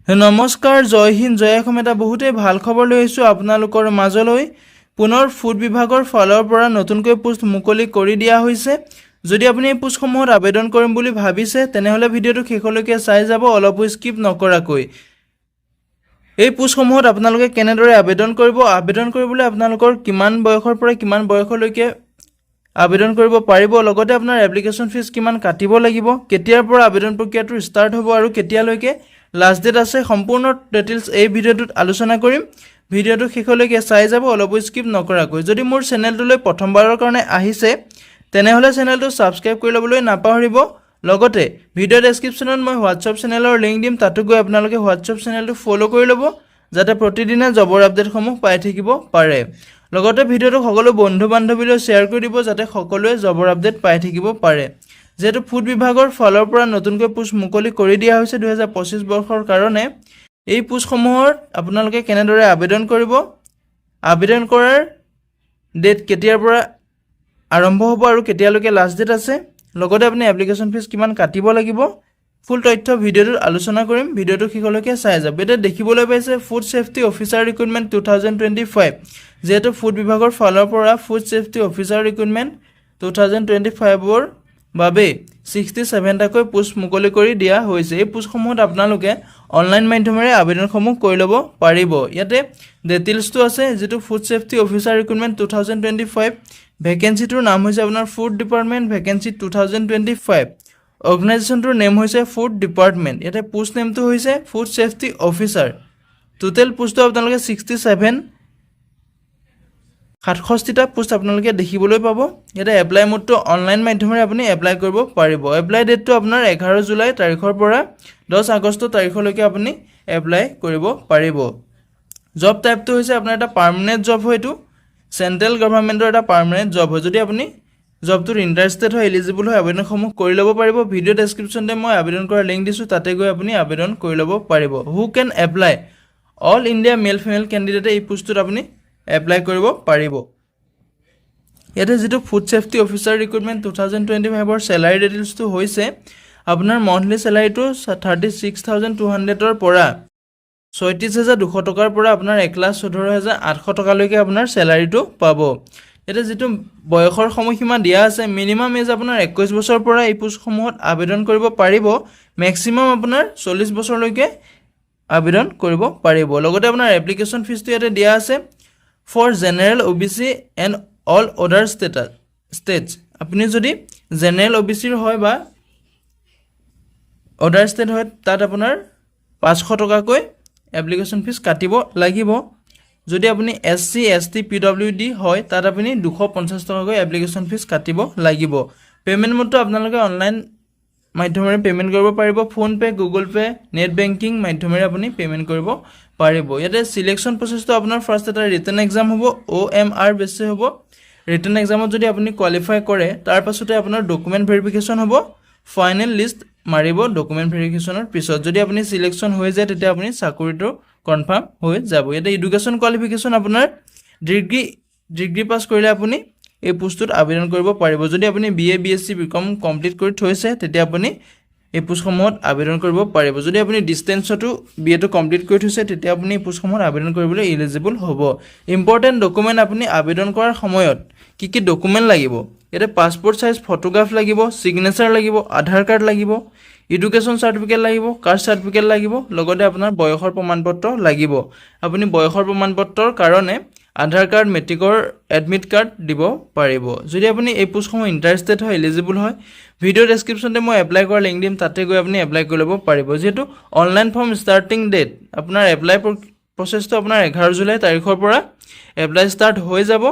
নমস্কাৰ, জয় হিন্দ, জয় অসম। এটা বহুতেই ভাল খবৰ লৈ আহিছোঁ আপোনালোকৰ মাজলৈ। পুনৰ ফুড বিভাগৰ ফালৰ পৰা নতুনকৈ পোষ্ট মুকলি কৰি দিয়া হৈছে। যদি আপুনি এই পোষ্টসমূহত আবেদন কৰিম বুলি ভাবিছে তেনেহ'লে ভিডিঅ'টো শেষলৈকে চাই যাব, অলপো স্কিপ নকৰাকৈ। এই পোষ্টসমূহত আপোনালোকে কেনেদৰে আবেদন কৰিব, আবেদন কৰিবলৈ আপোনালোকৰ কিমান বয়সৰ পৰা কিমান বয়সলৈকে আবেদন কৰিব পাৰিব, লগতে আপোনাৰ এপ্লিকেশ্যন ফিজ কিমান কাটিব লাগিব, কেতিয়াৰ পৰা আবেদন প্ৰক্ৰিয়াটো ষ্টাৰ্ট হ'ব আৰু কেতিয়ালৈকে লাষ্ট ডেট আছে, সম্পূৰ্ণ ডিটেইলছ এই ভিডিঅ'টোত আলোচনা কৰিম। ভিডিঅ'টো শেষলৈকে চাই যাব, অলপো স্কিপ নকৰাকৈ। যদি মোৰ চেনেলটোলৈ প্ৰথমবাৰৰ কাৰণে আহিছে তেনেহ'লে চেনেলটো ছাবস্ক্ৰাইব কৰি ল'বলৈ নাপাহৰিব। লগতে ভিডিঅ' ডেছক্ৰিপশ্যনত মই হোৱাটছআপ চেনেলৰ লিংক দিম, তাতো গৈ আপোনালোকে হোৱাটছআপ চেনেলটো ফ'ল' কৰি ল'ব, যাতে প্ৰতিদিনে জবৰ আপডেটসমূহ পাই থাকিব পাৰে। লগতে ভিডিঅ'টো সকলো বন্ধু বান্ধৱীলৈ শ্বেয়াৰ কৰি দিব, যাতে সকলোৱে জবৰ আপডেট পাই থাকিব পাৰে। যেহেতু ফুড বিভাগৰ ফালৰ পৰা নতুনকৈ পোষ্ট মুকলি কৰি দিয়া হৈছে 2025 বৰ্ষৰ কাৰণে, এই পোষ্টসমূহৰ আপোনালোকে কেনেদৰে আবেদন কৰিব, আবেদন কৰাৰ ডেট কেতিয়াৰ পৰা আৰম্ভ হ'ব আৰু কেতিয়ালৈকে লাষ্ট ডেট আছে, লগতে আপুনি এপ্লিকেশ্যন ফিজ কিমান কাটিব লাগিব, ফুল তথ্য ভিডিঅ'টোত আলোচনা কৰিম। ভিডিঅ'টো শেষলৈকে চাই যাব। এতিয়া দেখিবলৈ পাইছে ফুড ছেফটি অফিচাৰ ৰিক্ৰুটমেণ্ট 2025। যেহেতু ফুড বিভাগৰ ফালৰ পৰা ফুড ছেফটি অফিচাৰ ৰিক্ৰুটমেণ্ট 2025ৰ বাবে 67টাকৈ পোষ্ট মুকলি কৰি দিয়া হৈছে। এই পোষ্টসমূহত আপোনালোকে অনলাইন মাধ্যমেৰে আবেদনসমূহ কৰি ল'ব পাৰিব। ইয়াতে ডিটেইলছটো আছে, যিটো ফুড ছেফটি অফিচাৰ ৰিক্ৰুটমেণ্ট 2025। ভেকেঞ্চিটোৰ নাম হৈছে আপোনাৰ ফুড ডিপাৰ্টমেণ্ট ভেকেঞ্চি 2025। অৰ্গেনাইজেশ্যনটোৰ নেম হৈছে ফুড ডিপাৰ্টমেণ্ট। ইয়াতে পোষ্ট নেমটো হৈছে ফুড ছেফটি অফিচাৰ। টোটেল পোষ্টটো আপোনালোকে 67টা পোষ্ট আপোনালোকে দেখিবলৈ পাব। ইয়াতে এপ্লাই মোডটো অনলাইন মাধ্যমেৰে আপুনি এপ্লাই কৰিব পাৰিব। এপ্লাই ডেটটো আপোনাৰ 11 জুলাই তাৰিখৰ পৰা 10 আগষ্ট তাৰিখলৈকে আপুনি এপ্লাই কৰিব পাৰিব। জব টাইপটো হৈছে আপোনাৰ এটা পাৰ্মানেণ্ট জব হয়, এইটো চেণ্ট্ৰেল গভৰ্ণমেণ্টৰ এটা পাৰ্মানেণ্ট জব হয়। যদি আপুনি জবটোত ইণ্টাৰেষ্টেড হয়, এলিজিবল হয়, আবেদনসমূহ কৰি ল'ব পাৰিব। ভিডিঅ' ডেছক্ৰিপশ্যনতে মই আবেদন কৰাৰ লিংক দিছোঁ, তাতে গৈ আপুনি আবেদন কৰি ল'ব পাৰিব। Who can apply? All India male female কেণ্ডিডেটে এই পোষ্টটোত আপুনি এপ্লাই কৰিব পাৰিব। ইয়াতে যিটো ফুড ছেফটি অফিচাৰ ৰিক্ৰুটমেণ্ট 2025ৰ চেলাৰী ডিটেইলছটো হৈছে আপোনাৰ মন্থলি চেলাৰীটো 36,200ৰ পৰা 36,200 টকাৰ পৰা আপোনাৰ 1,14,800 টকালৈকে আপোনাৰ চেলাৰীটো পাব। ইয়াতে যিটো বয়সৰ সময়সীমা দিয়া আছে, মিনিমাম এজ আপোনাৰ 21 বছৰৰ পৰা এই পোষ্টসমূহত আবেদন কৰিব পাৰিব, মেক্সিমাম আপোনাৰ 40 বছৰলৈকে আবেদন কৰিব পাৰিব। লগতে আপোনাৰ এপ্লিকেশ্যন ফিজটো ইয়াতে দিয়া আছে for general OBC and all other states. আপুনি যদি জেনেৰেল OBCৰ হয় বা অদাৰ ষ্টেট হয়, তাত আপোনাৰ 500 টকাকৈ এপ্লিকেশ্যন ফিজ কাটিব লাগিব। যদি আপুনি SC ST PWD হয়, তাত আপুনি 250 টকাকৈ এপ্লিকেশ্যন ফিজ কাটিব লাগিব। পে'মেণ্ট মোডটো আপোনালোকে অনলাইন মাধ্যমেৰে পে'মেণ্ট কৰিব পাৰিব। PhonePe', Google pay', net banking মাধ্যমেৰে আপুনি পে'মেণ্ট কৰিব পাৰিব। ইয়াতে চিলেকশ্যন প্ৰচেছটো আপোনাৰ ফাৰ্ষ্ট এটা ৰিটেন এক্সাম হ'ব, OMR বেছে হ'ব। ৰিটেন এক্সামত যদি আপুনি কোৱালিফাই কৰে, তাৰ পাছতে আপোনাৰ ডকুমেণ্ট ভেৰিফিকেশ্যন হ'ব, ফাইনেল লিষ্ট মাৰিব ডকুমেণ্ট ভেৰিফিকেশ্যনৰ পিছত। যদি আপুনি চিলেকশ্যন হৈ যায়, তেতিয়া আপুনি চাকৰিটো কনফাৰ্ম হৈ যাব। ইয়াতে এডুকেশ্যন কোৱালিফিকেশ্যন আপোনাৰ ডিগ্ৰী পাছ কৰিলে আপুনি এই পোষ্টটোত আবেদন কৰিব পাৰিব। যদি আপুনি BA BSc BCom কমপ্লিট কৰি থৈছে, তেতিয়া আপুনি এই পোষ্টসমূহত আবেদন কৰিব পাৰিব। যদি আপুনি ডিষ্টেঞ্চতো BA কমপ্লিট কৰি থৈছে, তেতিয়া আপুনি এই পোষ্টসমূহত আবেদন কৰিবলৈ ইলিজিবল হ'ব। ইম্পৰ্টেণ্ট ডকুমেণ্ট আপুনি আবেদন কৰাৰ সময়ত কি ডকুমেণ্ট লাগিব, ইয়াতে পাছপৰ্ট চাইজ ফটোগ্ৰাফ লাগিব, ছিগনেচাৰ লাগিব, আধাৰ কাৰ্ড লাগিব, এডুকেশ্যন চাৰ্টিফিকেট লাগিব, কাষ্ট চাৰ্টিফিকেট লাগিব, লগতে আপোনাৰ বয়সৰ প্ৰমাণপত্ৰ লাগিব। আপুনি বয়সৰ প্ৰমাণপত্ৰৰ কাৰণে আধাৰ কাৰ্ড, মেট্ৰিকৰ এডমিট কাৰ্ড দিব পাৰিব। যদি আপুনি এই পোষ্টসমূহ ইণ্টাৰেষ্টেড হয়, এলিজিবল হয়, ভিডিঅ' ডেছক্ৰিপশ্যনতে মই এপ্লাই কৰাৰ লিংক দিম, তাতে গৈ আপুনি এপ্লাই কৰি ল'ব পাৰিব। যিহেতু অনলাইন ফৰ্ম ষ্টাৰ্টিং ডেট আপোনাৰ এপ্লাই প্ৰচেছটো আপোনাৰ 11 জুলাই তাৰিখৰ পৰা এপ্লাই ষ্টাৰ্ট হৈ যাব।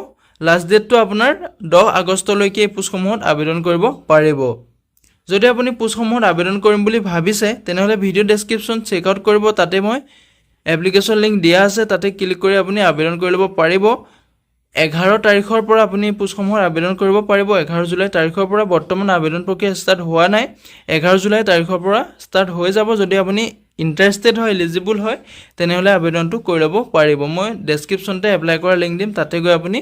লাষ্ট ডেটটো আপোনাৰ 10 আগষ্টলৈকে এই পোষ্টসমূহত আবেদন কৰিব পাৰিব। যদি আপুনি পোষ্টসমূহত আবেদন কৰিম বুলি ভাবিছে, তেনেহ'লে ভিডিঅ' ডেছক্ৰিপশ্যন চেক আউট কৰিব, তাতে মই এপ্লিকেশ্যন লিংক দিয়া আছে, তাতে ক্লিক কৰি আপুনি আবেদন কৰি ল'ব পাৰিব। 11 তাৰিখৰ পৰা আপুনি পোষ্টসমূহৰ আবেদন কৰিব পাৰিব। 11 জুলাই তাৰিখৰ পৰা বৰ্তমান আবেদন প্ৰক্ৰিয়া ষ্টাৰ্ট হোৱা নাই, 11 জুলাই তাৰিখৰ পৰা ষ্টাৰ্ট হৈ যাব। যদি আপুনি ইণ্টাৰেষ্টেড হয় এলিজিবল হয় তেনেহ'লে আবেদনটো কৰি ল'ব পাৰিব মই ডেছক্ৰিপশ্যনতে এপ্লাই কৰা লিংক দিম তাতে গৈ আপুনি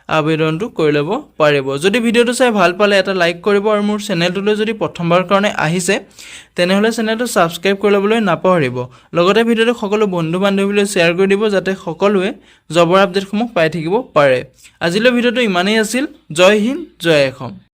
আবেদনটো কৰি ল'ব পাৰিব যদি ভিডিঅ'টো চাই ভাল পালে এটা লাইক কৰিব আৰু মোৰ চেনেলটোলৈ যদি প্ৰথমবাৰ কাৰণে আহিছে তেনেহ'লে চেনেলটো ছাবস্ক্ৰাইব কৰি ল'বলৈ নাপাহৰিব লগতে ভিডিঅ'টো সকলো বন্ধু বান্ধৱীলৈ শ্বেয়াৰ কৰি দিব যাতে সকলোৱে জবৰ আপডেটসমূহ পাই থাকিব পাৰে আজিলৈ ভিডিঅ'টো ইমানেই আছিল জয় হিন্দ জয় অসম